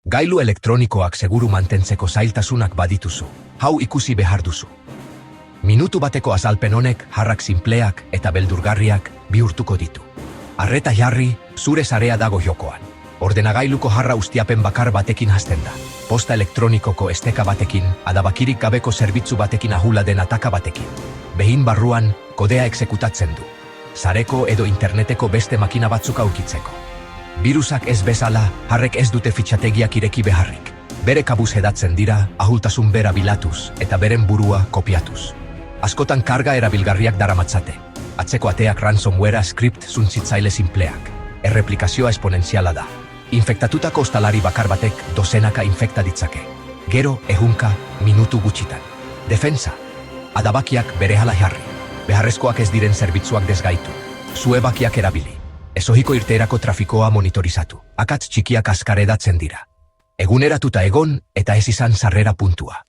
Gailu elektronikoak seguru mantentzeko zailtasunak badituzu, hau ikusi behar duzu. Minutu bateko azalpen honek jarrak sinpleak eta beldurgarriak bihurtuko ditu. Arreta jarri, zure sarea dago jokoan. Ordenagailuko jarra ustiapen bakar batekin hasten da. Posta elektronikoko esteka batekin, adabakirik gabeko zerbitzu batekin ahula den ataka batekin. Behin barruan, kodea exekutatzen du. Sareko edo interneteko beste makina batzuk aurkitzeko. Birusak ez bezala, jarrek ez dute fitxategiak ireki beharrik. Bere kabuz hedatzen dira, ahultasun bera bilatuz eta beren burua kopiatuz. Askotan karga erabilgarriak daramatzate. Atzeko ateak ransomwarea script suntzitzaile sinpleak. Erreplikazioa esponentziala da. Infektatutako ostalari bakar batek dozenaka infekta ditzake. Gero, ehunka, minutu gutxitan. Defensa. Adabakiak berehala jarri. Beharrezkoak ez diren zerbitzuak desgaitu. Zuebakiak erabili. Ezohiko irteerako trafikoa monitorizatu. Akats txikiak azkar edatzen dira. Eguneratuta egon eta ez izan sarrera puntua.